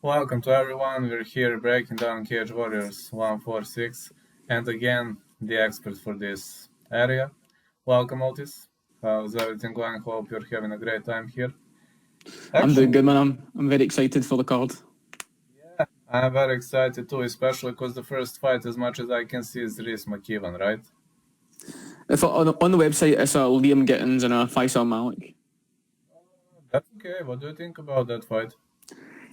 Welcome to everyone. We're here breaking down Cage Warriors 146, and again, the expert for this area. Welcome, Otis. How's everything going? Hope you're having a great time here. I'm doing Actually, good, man. I'm very excited for the card. yeah, I'm very excited too, especially because the first fight, as much as I can see, is Reese McKeven, right? If on the website, it's Liam Gittins and a Faisal Malik. That's okay. What do you think about that fight?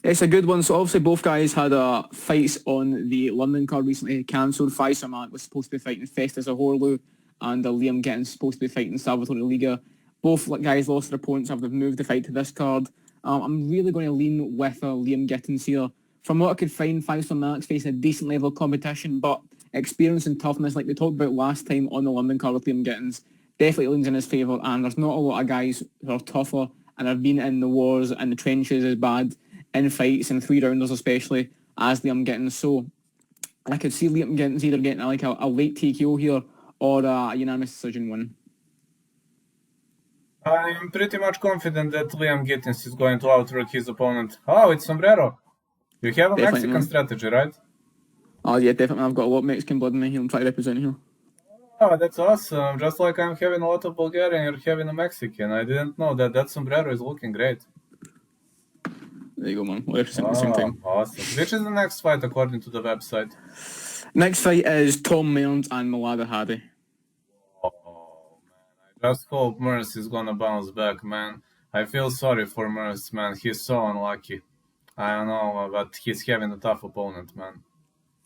It's a good one. So obviously both guys had fights on the London card recently cancelled. Faisal Malik was supposed to be fighting Festus Ahorlu, and Liam Gittins supposed to be fighting Salvatore Liga. Both guys lost their opponents after they've moved the fight to this card. I'm really going to lean with Liam Gittins here. From what I could find, Faisal Malik's facing a decent level of competition, but experience and toughness, like we talked about last time on the London card with Liam Gittins, definitely leans in his favour. And there's not a lot of guys who are tougher and have been in the wars and the trenches as bad in fights and three rounders especially as Liam Gittins. So I could see Liam Gittins either getting a late TKO here or a unanimous decision win. I'm pretty much confident that Liam Gittins is going to outwork his opponent. Oh, it's Sombrero. You have a Definitely, Mexican man. strategy, right? Oh yeah, definitely. I've got a lot of Mexican blood in me here. I'm trying to represent here. Oh, that's awesome. Just like I'm having a lot of Bulgarian, you're having a Mexican. I didn't know that sombrero is looking great. There you go, man. We'll represent at the same Oh, time. awesome. Which is the next fight according to the website? Next fight is Tom Mearns and Malada Hadi. Oh, man. I just hope Merce is gonna bounce back, man. I feel sorry for Merce, man. He's so unlucky. I don't know, but he's having a tough opponent, man.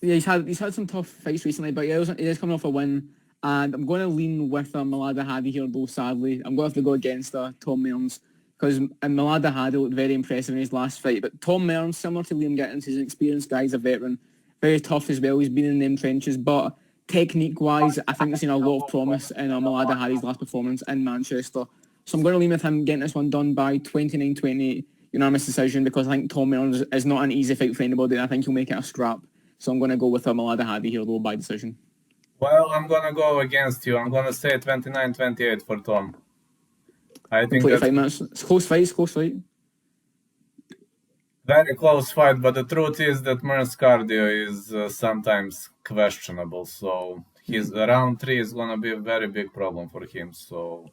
Yeah, he's had some tough fights recently, but he is coming off a win. And I'm going to lean with Malada Hadi here, though, sadly. I'm going to have to go against Tom Mearns because Malada Hadi looked very impressive in his last fight. But Tom Mearns, similar to Liam Gittins, he's an experienced guy, he's a veteran, very tough as well. He's been in them trenches, but technique-wise, I think I've seen a lot of promise in Malada Hadi's last performance in Manchester. So I'm going to lean with him getting this one done by 29-28 unanimous decision because I think Tom Mearns is not an easy fight for anybody, and I think he'll make it a scrap. So I'm going to go with Malada Hadi here, though, by decision. Well, I'm gonna go against you. I'm gonna say 29-28 for Tom. I think Complete that's 5 minutes. It's close fight. very close fight, but the truth is that Mer's cardio is sometimes questionable. So his round 3 is gonna be a very big problem for him. So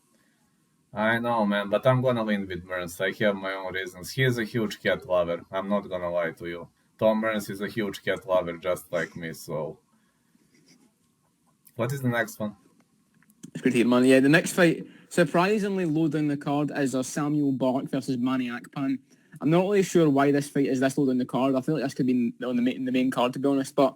I know, man, but I'm gonna win with Merns. I have my own reasons. He is a huge cat lover. I'm not gonna lie to you. Tom Merns is a huge cat lover, just like me. So what is the next one? It's pretty man. Yeah, the next fight, surprisingly low down the card, is Samuel Bark versus Manny Akpan. I'm not really sure why this fight is this low down the card. I feel like this could be on the main card, to be honest. But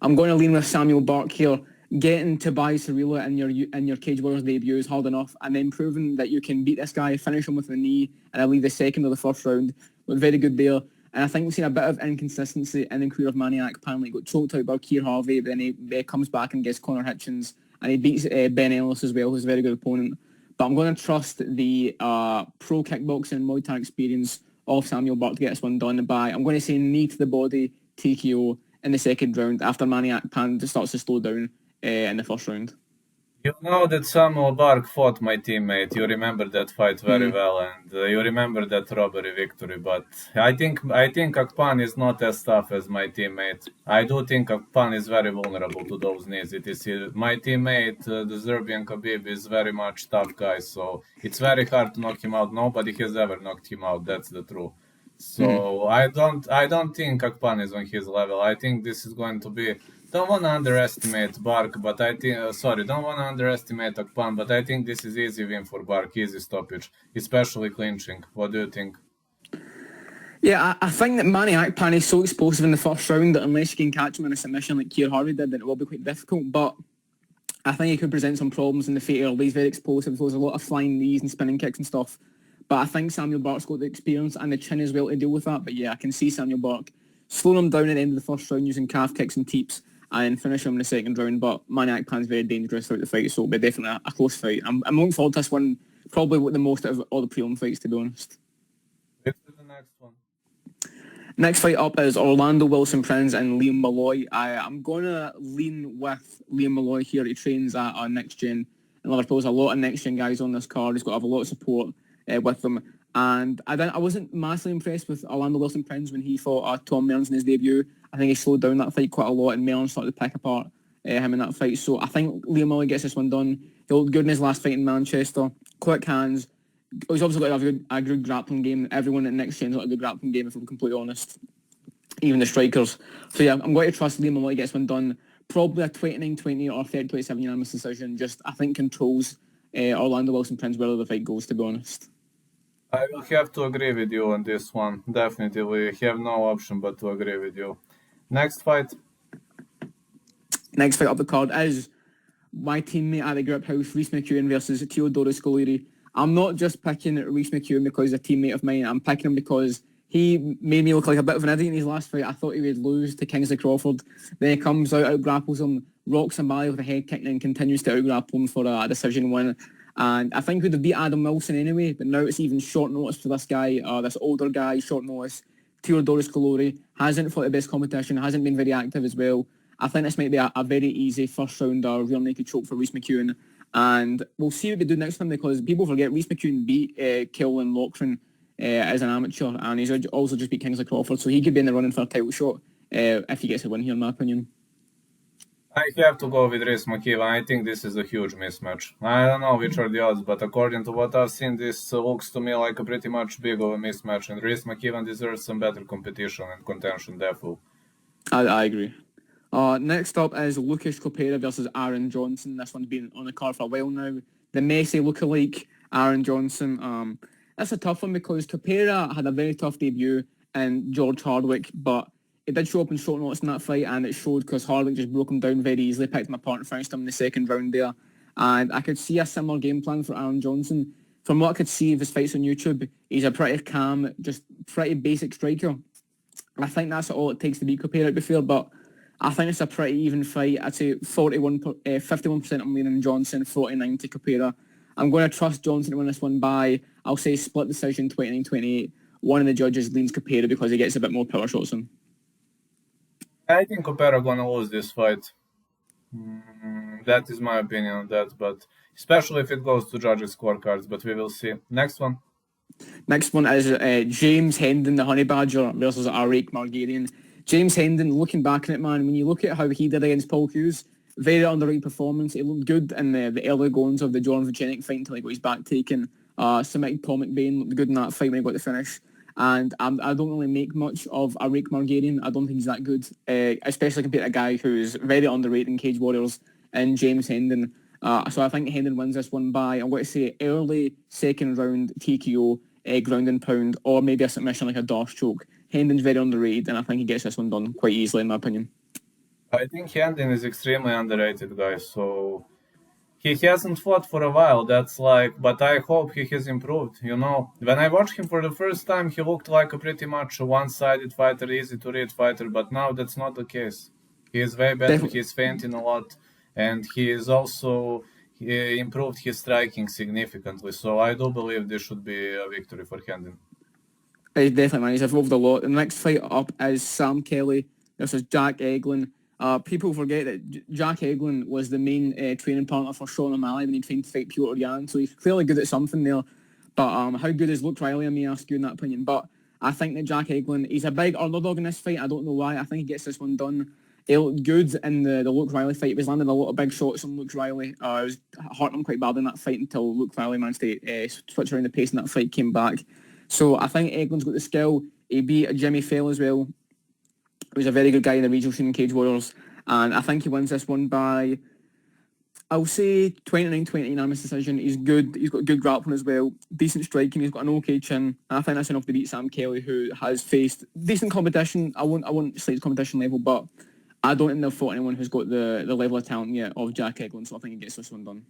I'm going to lean with Samuel Bark here. Getting Tobias Harila in your Cage Warriors debut is hard enough, and then proving that you can beat this guy, finish him with a knee, and I leave the second or the first round looked very good there. And I think we've seen a bit of inconsistency in the career of Manny Akpan. Like got choked out by Keir Harvey, but then he comes back and gets Connor Hitchens, and he beats Ben Ellis as well, who's a very good opponent. But I'm going to trust the pro kickboxing Muay Thai experience of Samuel Bark to get this one done by, I'm going to say knee to the body, TKO in the second round after Manny Akpan starts to slow down in the first round. You know that Samuel Bark fought my teammate. You remember that fight very well, and you remember that robbery victory. But I think Akpan is not as tough as my teammate. I do think Akpan is very vulnerable to those knees. It is my teammate, the Serbian Khabib, is very much tough guy. So it's very hard to knock him out. Nobody has ever knocked him out. That's the truth. So I don't think Akpan is on his level. I think this is going to be. Don't want to underestimate Bark, but I think don't want to underestimate Akpan, but I think this is easy win for Bark, easy stoppage, especially clinching. What do you think? Yeah, I think that Manny Akpan is so explosive in the first round that unless you can catch him in a submission like Keir Harvey did, then it will be quite difficult. But I think he could present some problems in the fight early. He's very explosive. There's a lot of flying knees and spinning kicks and stuff. But I think Samuel Bark's got the experience and the chin as well to deal with that. But yeah, I can see Samuel Bark slowing him down at the end of the first round using calf kicks and teeps and finish him in the second round. But Manny Akpan's very dangerous throughout the fight, so it'll be definitely a close fight. I'm looking forward to this one, probably the most out of all the prelim fights, to be honest. This is the next one. Next fight up is Orlando Wilson Prince and Liam Malloy. I'm going to lean with Liam Malloy here. He trains at Next Gen in Liverpool. There's a lot of Next Gen guys on this card. He's got to have a lot of support with them. And I wasn't massively impressed with Orlando Wilson Prince when he fought Tom Mearns in his debut. I think he slowed down that fight quite a lot, and Mearns started to pick apart him in that fight. So I think Liam Mully gets this one done. He looked good in his last fight in Manchester. Quick hands. He's obviously got a good grappling game. Everyone at Next Gen's got a good grappling game, if I'm completely honest. Even the strikers. So yeah, I'm going to trust Liam Mully gets one done. Probably a 29-20 or 30-27 unanimous decision. Just, I think, controls Orlando Wilson Prince wherever the fight goes, to be honest. I will have to agree with you on this one. Definitely, we have no option but to agree with you. Next fight. Next fight up the card is my teammate at the grip house, Rhys McEwen versus Teodoro Scolari. I'm not just picking Rhys McEwen because he's a teammate of mine. I'm picking him because he made me look like a bit of an idiot in his last fight. I thought he would lose to Kingsley Crawford. Then he comes out grapples him, rocks him by with a head kick, and continues to out-grapple him for a decision win. And I think we'd have beat Adam Wilson anyway, but now it's even short notice for this guy, this older guy, short notice. Teodoro Scolari hasn't fought the best competition, hasn't been very active as well. I think this might be a very easy first round rear naked choke for Rhys McEwen. And we'll see what they do next time, because people forget Rhys McEwen beat Killen Loughran as an amateur, and he's also just beat Kingsley Crawford, so he could be in the running for a title shot if he gets a win here, in my opinion. I have to go with Rhys McEwen. I think this is a huge mismatch. I don't know which are the odds, but according to what I've seen, this looks to me like a pretty much big of a mismatch, and Rhys McEwen deserves some better competition and contention, therefore. I agree. Next up is Lucas Copera versus Aaron Johnson. This one's been on the card for a while now. The Messi lookalike, Aaron Johnson. That's a tough one because Copera had a very tough debut in George Hardwick, but it did show up in short notice in that fight, and it showed because Hardwick just broke him down very easily, picked him apart and finished him in the second round there. And I could see a similar game plan for Aaron Johnson. From what I could see of his fights on YouTube, he's a pretty calm, just pretty basic striker. I think that's all it takes to beat Copera, to be fair, but I think it's a pretty even fight. I'd say 51% I'm leaning Johnson, 49 to Copera. I'm going to trust Johnson to win this one by, I'll say, split decision 29-28. One of the judges leans Copera because he gets a bit more power shots in. I think Copera gonna lose this fight. That is my opinion on that, but especially if it goes to judges' scorecards, but we will see. Next one. Next one is James Hendon, the Honey Badger, versus Arik Margarian. James Hendon, looking back on it, man, when you look at how he did against Paul Hughes, very underrated performance. He looked good in the early goings of the John Vucenic fight until he got his back taken. Submitted Paul McBain, looked good in that fight when he got the finish. And I don't really make much of Arik Margarian. I don't think he's that good, especially compared to a guy who's very underrated in Cage Warriors, and James Hendon. So I think Hendon wins this one by, I'm going to say, early second round TKO, ground and pound, or maybe a submission like a Dorsch choke. Hendon's very underrated, and I think he gets this one done quite easily, in my opinion. I think Hendon is extremely underrated, guys, so he hasn't fought for a while, but I hope he has improved, you know. When I watched him for the first time, he looked like a pretty much one-sided fighter, easy to read fighter, but now that's not the case. He is way better, he's feinting a lot, and he improved his striking significantly, so I do believe this should be a victory for Hendon. Definitely, man. He's evolved a lot. The next fight up is Sam Kelly versus Jack Eglin. People forget that Jack Eglin was the main training partner for Sean O'Malley when he trained to fight Piotr Jan, so he's clearly good at something there. But how good is Luke Riley, I may ask you in that opinion. But I think that Jack Eglin, he's a big underdog in this fight. I don't know why. I think he gets this one done. He looked good in the Luke Riley fight. He was landing a lot of big shots on Luke Riley. It was hurting him quite bad in that fight until Luke Riley managed to switch around the pace and that fight came back. So I think Eglin's got the skill. He beat Jimmy Fell as well, who's a very good guy in the regional scene in Cage Warriors. And I think he wins this one by, I'll say, 29-20 unanimous decision. He's good. He's got good grappling as well. Decent striking. He's got an okay chin. And I think that's enough to beat Sam Kelly, who has faced decent competition. I won't say it's competition level, but I don't think they've fought anyone who's got the level of talent yet of Jack Eglin. So I think he gets this one done.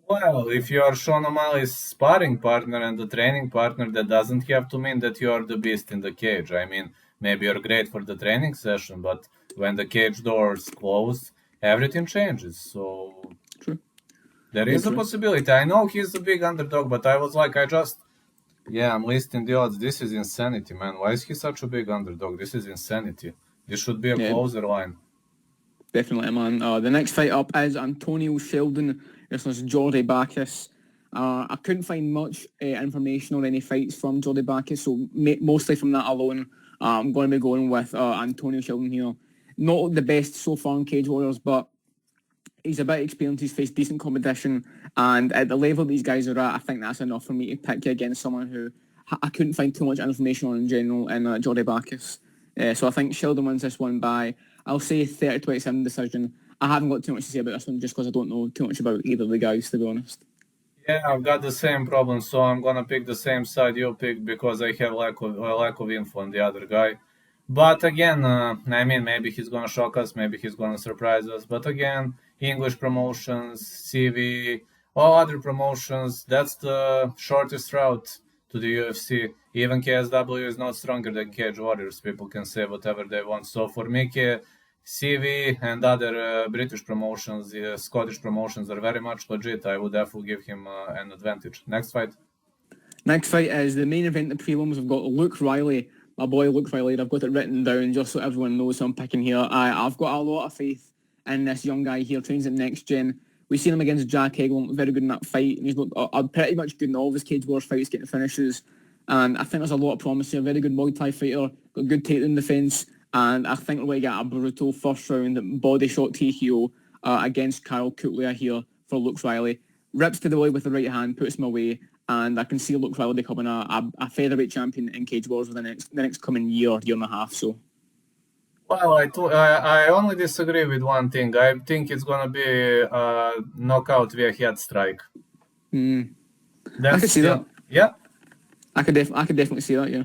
Well, if you are Sean O'Malley's sparring partner and the training partner, that doesn't have to mean that you are the beast in the cage. I mean, maybe you're great for the training session, but when the cage doors close, everything changes. So True. There is a possibility. I know he's a big underdog, but I was like, I'm listing the odds. This is insanity, man. Why is he such a big underdog? This is insanity. This should be a closer line. Definitely, man. The next fight up is Antonio Sheldon versus Jordi Bacchus. I couldn't find much information on any fights from Jordy Backus, so mostly from that alone, I'm going to be going with Antonio Sheldon here. Not the best so far in Cage Warriors, but he's a bit experienced, he's faced decent competition, and at the level these guys are at, I think that's enough for me to pick against someone who I couldn't find too much information on in general in Jordy Backus. So I think Sheldon wins this one by, I'll say 30-27 decision. I haven't got too much to say about this one just because I don't know too much about either of the guys, to be honest. Yeah, I've got the same problem, so I'm gonna pick the same side you picked because I have lack of info on the other guy. But again, I mean, maybe he's gonna shock us, maybe he's gonna surprise us. But again, English promotions, CV, all other promotions, that's the shortest route to the UFC. Even KSW is not stronger than Cage Warriors. People can say whatever they want. So for me, CV and other British promotions, Scottish promotions are very much legit. I would definitely give him an advantage. Next fight. Next fight is the main event, the prelims. We've got Luke Riley, my boy Luke Riley. I've got it written down just so everyone knows who I'm picking here. I've got a lot of faith in this young guy here, trains at Next Gen. We've seen him against Jack Egland, very good in that fight. And he's looked pretty much good in all of his Cage Wars fights, getting finishes. And I think there's a lot of promise here. Very good Muay Thai fighter, got good takedown defence. And I think we're going to get a brutal first round body shot TKO against Kyle Kutlia here for Luke Riley. Rips to the body with the right hand, puts him away. And I can see Luke Riley becoming a featherweight champion in Cage Wars for the next coming year and a half. So, Well, I only disagree with one thing. I think it's gonna be a knockout via head strike. I could see that. Yeah, I could definitely see that. Yeah.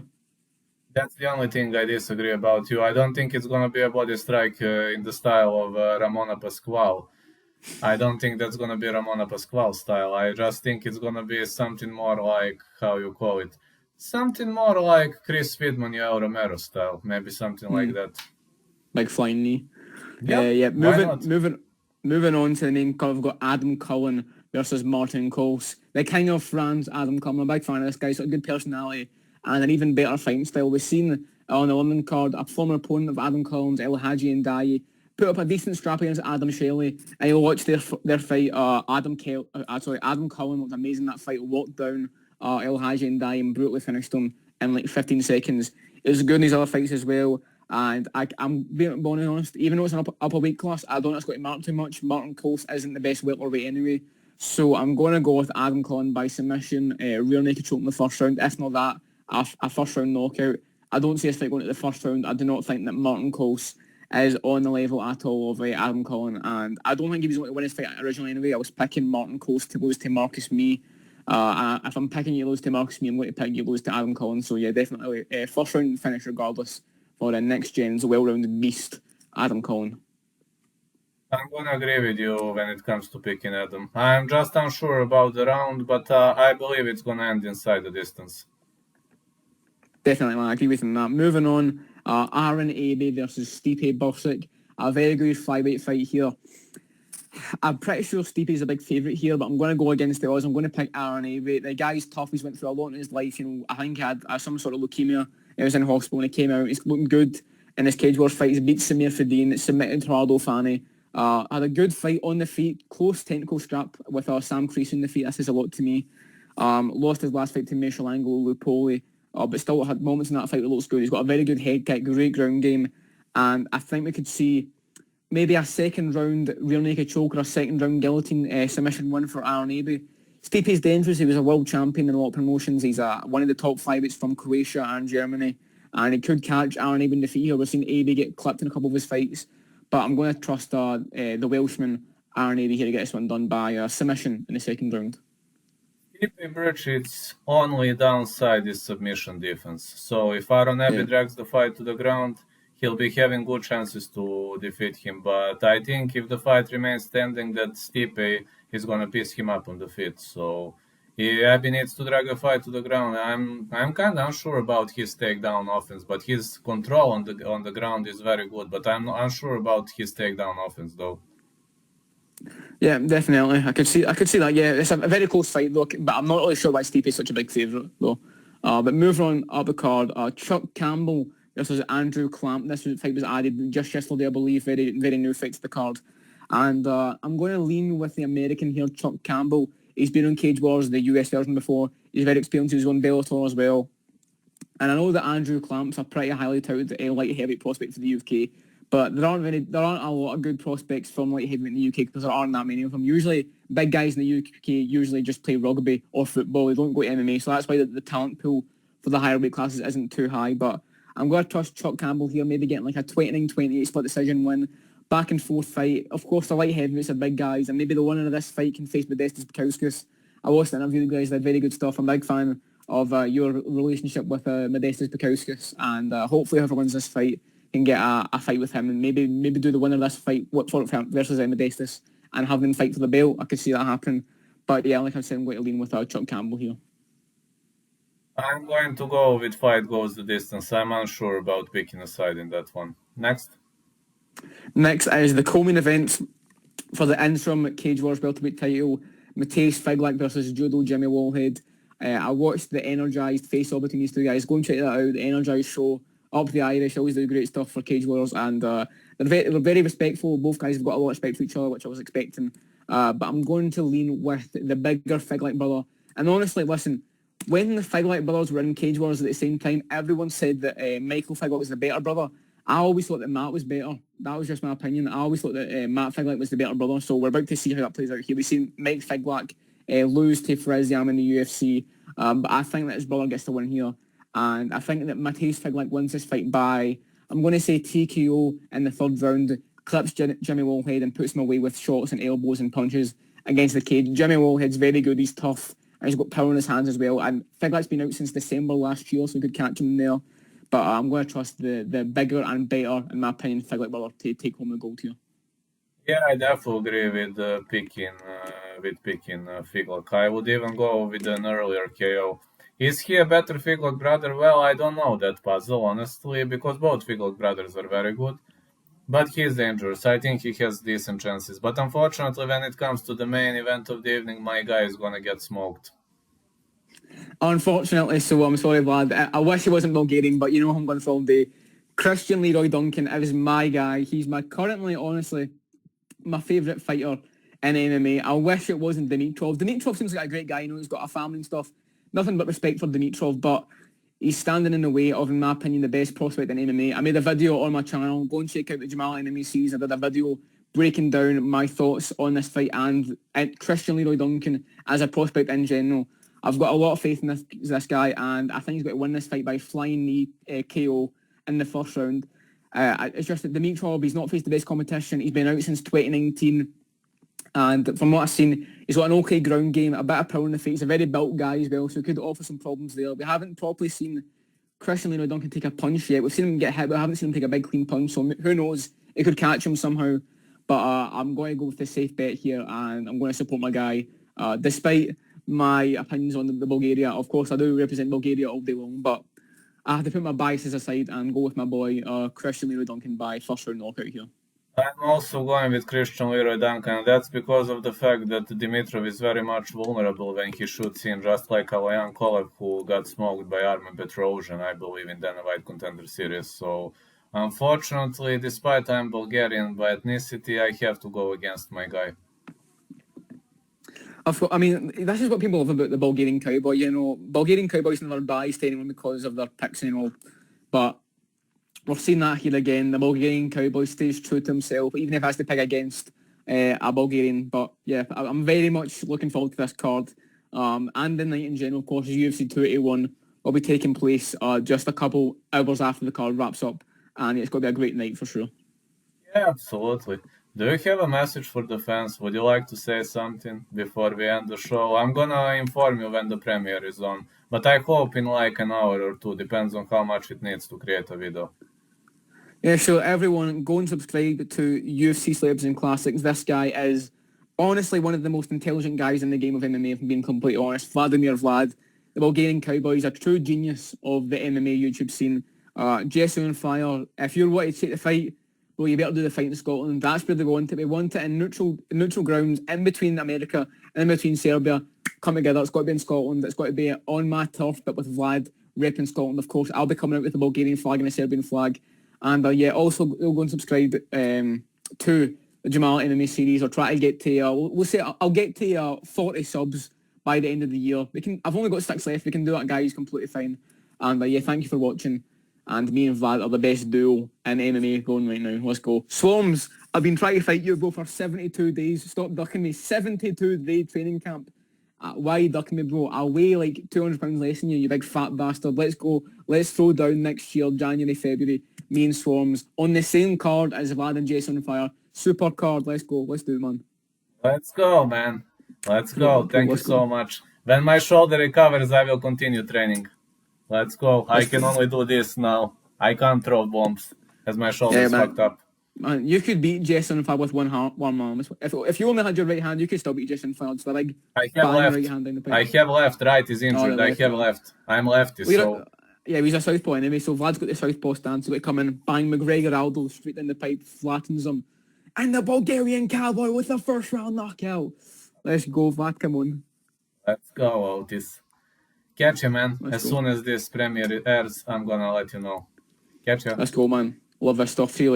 that's the only thing I disagree about you. I don't think it's gonna be a body strike in the style of Ramona Pasquale. I don't think that's gonna be Ramona Pasquale style. I just think it's gonna be something more like, how you call it, something more like Chris Weidman, Yoel Romero style, maybe something like that. Like flying knee. Yeah, Moving on to the main card, we've got Adam Cullen versus Martin Coles. The king of France, Adam Cullen. I'm a big fan of this guy. He's got a good personality and an even better fighting style. We've seen on the London card a former opponent of Adam Cullen's, El Hadji Ndiaye, put up a decent scrap against Adam Shelley. I watched their fight. Adam Cullen looked amazing in that fight. Walked down El Hadji Ndiaye and brutally finished him in like 15 seconds. It was good in his other fights as well. And I'm being honest, even though it's an upper weight class, I don't think it's going to matter too much. Martin Coles isn't the best welterweight anyway. So I'm going to go with Adam Cullen by submission, rear naked choke in the first round. If not that, a first round knockout. I don't see this fight going to the first round. I do not think that Martin Coles is on the level at all of Adam Cullen. And I don't think he was going to win his fight originally anyway. I was picking Martin Coles to lose to Marcus Mee. If I'm picking you to lose to Marcus Mee, I'm going to pick you to lose to Adam Cullen. So yeah, definitely first round finish regardless for the Next Gen's well-rounded beast, Adam Cullen. I'm gonna agree with you when it comes to picking Adam. I'm just unsure about the round, but I believe it's gonna end inside the distance. Definitely, I agree with him on that. Moving on, Aaron Abe versus Stipe Bursic. A very good flyweight fight here. I'm pretty sure Stipe is a big favourite here, but I'm going to go against the odds. I'm going to pick Aaron Abe. The guy's tough. He's went through a lot in his life. I think he had some sort of leukemia. He was in hospital and he came out. He's looking good in his Cage Wars fight. He's beat Samir Fadine, submitted Gerardo Fani. Had a good fight on the feet, close technical scrap with Sam Creasy in the feet. That says a lot to me. Lost his last fight to Michel Angelo Lupoli, but still had moments in that fight that looks good. He's got a very good head kick, great ground game, and I think we could see maybe a second round rear naked choke or a second round guillotine submission win for Aaron Abe. Stipe's dangerous. He was a world champion in a lot of promotions. He's one of the top flyweights from Croatia and Germany, and he could catch Aaron Abe in defeat here. We've seen Abe get clipped in a couple of his fights, but I'm going to trust the Welshman Aaron Abe here to get this one done by submission in the second round. Stipe Miocic's only downside is submission defense. So if Aaron Abe drags the fight to the ground, he'll be having good chances to defeat him. But I think if the fight remains standing, that Stipe is going to piece him up on the feet. So Abe needs to drag the fight to the ground. I'm kind of unsure about his takedown offense, but his control on the ground is very good. But I'm unsure about his takedown offense, though. Yeah, definitely. I could see that. Yeah, it's a very close fight though, but I'm not really sure why Stipe is such a big favourite though. But moving on up the card, Chuck Campbell versus Andrew Clamp. This fight was added just yesterday, I believe. Very, very new fight to the card. And I'm going to lean with the American here, Chuck Campbell. He's been on Cage Wars, the US version before. He's very experienced. He was on Bellator as well. And I know that Andrew Clamp's a pretty highly touted light heavyweight prospect for the UK, but there aren't a lot of good prospects from light heavyweight in the UK because there aren't that many of them. Usually, big guys in the UK usually just play rugby or football. They don't go to MMA, so that's why the talent pool for the higher weight classes isn't too high. But I'm going to trust Chuck Campbell here, maybe getting like a 29-28 split decision win. Back and forth fight. Of course, the light heavyweights are big guys, and maybe the winner of this fight can face Modestas Bukauskas. I watched the interview, you guys did very good stuff. I'm a big fan of your relationship with Modestas Bukauskas, and hopefully whoever wins this fight can get a fight with him, and maybe do the winner of this fight versus Modestas and have them fight for the belt. I could see that happening. But yeah, like I said, I'm going to lean with Chuck Campbell here. I'm going to go with fight goes the distance. I'm unsure about picking a side in that one. Next is the co-main event for the interim Cage Wars welterweight title. Mateusz Figlak versus Judo Jimmy Wallhead. I watched the Energized face-off between these two guys. Go and check that out. The Energized show, Up the Irish, always do great stuff for Cage Wars, and they're very respectful. Both guys have got a lot of respect for each other, which I was expecting. But I'm going to lean with the bigger Figlak brother. And honestly, listen, when the Figlak brothers were in Cage Wars at the same time, everyone said that Michael Figlak was the better brother. I always thought that Matt was better. That was just my opinion. I always thought that Matt Figlak was the better brother. So we're about to see how that plays out here. We've seen Mike Figlak lose to Fariziam in the UFC. But I think that his brother gets the win here. And I think that Mateusz Figlak wins this fight by, I'm going to say TKO in the third round, clips Jimmy Wallhead and puts him away with shots and elbows and punches against the cage. Jimmy Wallhead's very good. He's tough. And he's got power in his hands as well. And Figlak's been out since December last year, so we could catch him there. But I'm going to trust the bigger and better, in my opinion, Figlak brother to take home the gold here. Yeah, I definitely agree with picking Figlak. I would even go with an earlier KO. Is he a better Figlak brother? Well, I don't know that puzzle, honestly, because both Figlak brothers are very good. But he's dangerous. I think he has decent chances. But unfortunately, when it comes to the main event of the evening, my guy is going to get smoked. Unfortunately, so I'm sorry, Vlad. I wish he wasn't Bulgarian, but you know I'm going for all day. Christian Leroy Duncan is my guy. He's currently, honestly, my favourite fighter in MMA. I wish it wasn't Dimitrov. Dimitrov seems like a great guy. You know, he's got a family and stuff. Nothing but respect for Dimitrov, but he's standing in the way of, in my opinion, the best prospect in MMA. I made a video on my channel. Go and check out the Jamal MMA series. I did a video breaking down my thoughts on this fight and Christian Leroy Duncan as a prospect in general. I've got a lot of faith in this guy, and I think he's going to win this fight by flying knee KO in the first round. It's just that Dimitrov, he's not faced the best competition. He's been out since 2019. And from what I've seen, he's got an okay ground game, a bit of power in the face. He's a very built guy as well, so he could offer some problems there. We haven't properly seen Christian Leroy Duncan take a punch yet. We've seen him get hit, but we haven't seen him take a big clean punch, so who knows? It could catch him somehow. But I'm going to go with the safe bet here, and I'm going to support my guy. Despite my opinions on the Bulgaria, of course, I do represent Bulgaria all day long, but I have to put my biases aside and go with my boy, Christian Leroy Duncan, by first round knockout here. I'm also going with Christian Leroy Duncan. That's because of the fact that Dimitrov is very much vulnerable when he shoots in, just like Alayan Kolev, who got smoked by Armen Petrosian, I believe, in Dana White Contender Series. So, unfortunately, despite I'm Bulgarian by ethnicity, I have to go against my guy. I mean, this is what people love about the Bulgarian Cowboy. You know, Bulgarian Cowboys never biased to anyone because of their picks and all. But we've seen that here again. The Bulgarian Cowboy stays true to himself, even if he has to pick against a Bulgarian. But yeah, I'm very much looking forward to this card. And the night in general, of course, is UFC 281 will be taking place just a couple hours after the card wraps up. And it's going to be a great night for sure. Yeah, absolutely. Do you have a message for the fans? Would you like to say something before we end the show? I'm gonna inform you when the premiere is on, but I hope in like an hour or two, depends on how much it needs to create a video. Yeah, so everyone, go and subscribe to UFC Celebs and Classics. This guy is honestly one of the most intelligent guys in the game of MMA, if I'm being completely honest. Vladimir Vlad, the Bulgarian Cowboy, is a true genius of the MMA YouTube scene. Jesse on fire. If you're wanting to take the fight, well, you better do the fight in Scotland. That's where they want it. We want it in neutral grounds, in between America and in between Serbia. Come together. It's got to be in Scotland. It's got to be on my turf, but with Vlad repping Scotland, of course. I'll be coming out with the Bulgarian flag and the Serbian flag. And also go and subscribe to Jamal MMA series, or try to get to we'll say I'll get to 40 subs by the end of the year. I've only got 6 left. We can do that, guys. Completely fine. And yeah, thank you for watching. And me and Vlad are the best duo in MMA going right now. Let's go. Swarms, I've been trying to fight you, bro, for 72 days. Stop ducking me. 72-day training camp. Why are you ducking me, bro? I'll weigh like 200 pounds less than you, you big fat bastard. Let's go. Let's throw down next year, January, February. Me and Swarms on the same card as Vlad and Jason Fire. Super card. Let's go. Let's do it, man. Let's go, man. Let's go. Cool, Thank you so much. When my shoulder recovers, I will continue training. Let's go. I can only do this now. I can't throw bombs as my shoulder is fucked up. Man, you could beat Jason Fire with one arm. If you only had your right hand, you could still beat Jason Fire. It's the big I have left. Right hand in the pipe. I have left. Right is injured. I have left. I'm lefty, so... Yeah, he's a southpaw anyway, so Vlad's got the southpaw stance. He's got to come in, bang McGregor Aldo straight down the pipe, flattens him. And the Bulgarian Cowboy with the first round knockout. Let's go, Vlad, come on. Let's go, Otis. Catch you, man. As soon as this premiere airs, I'm gonna let you know. Catch you. Let's go, man. Love this stuff. See you later.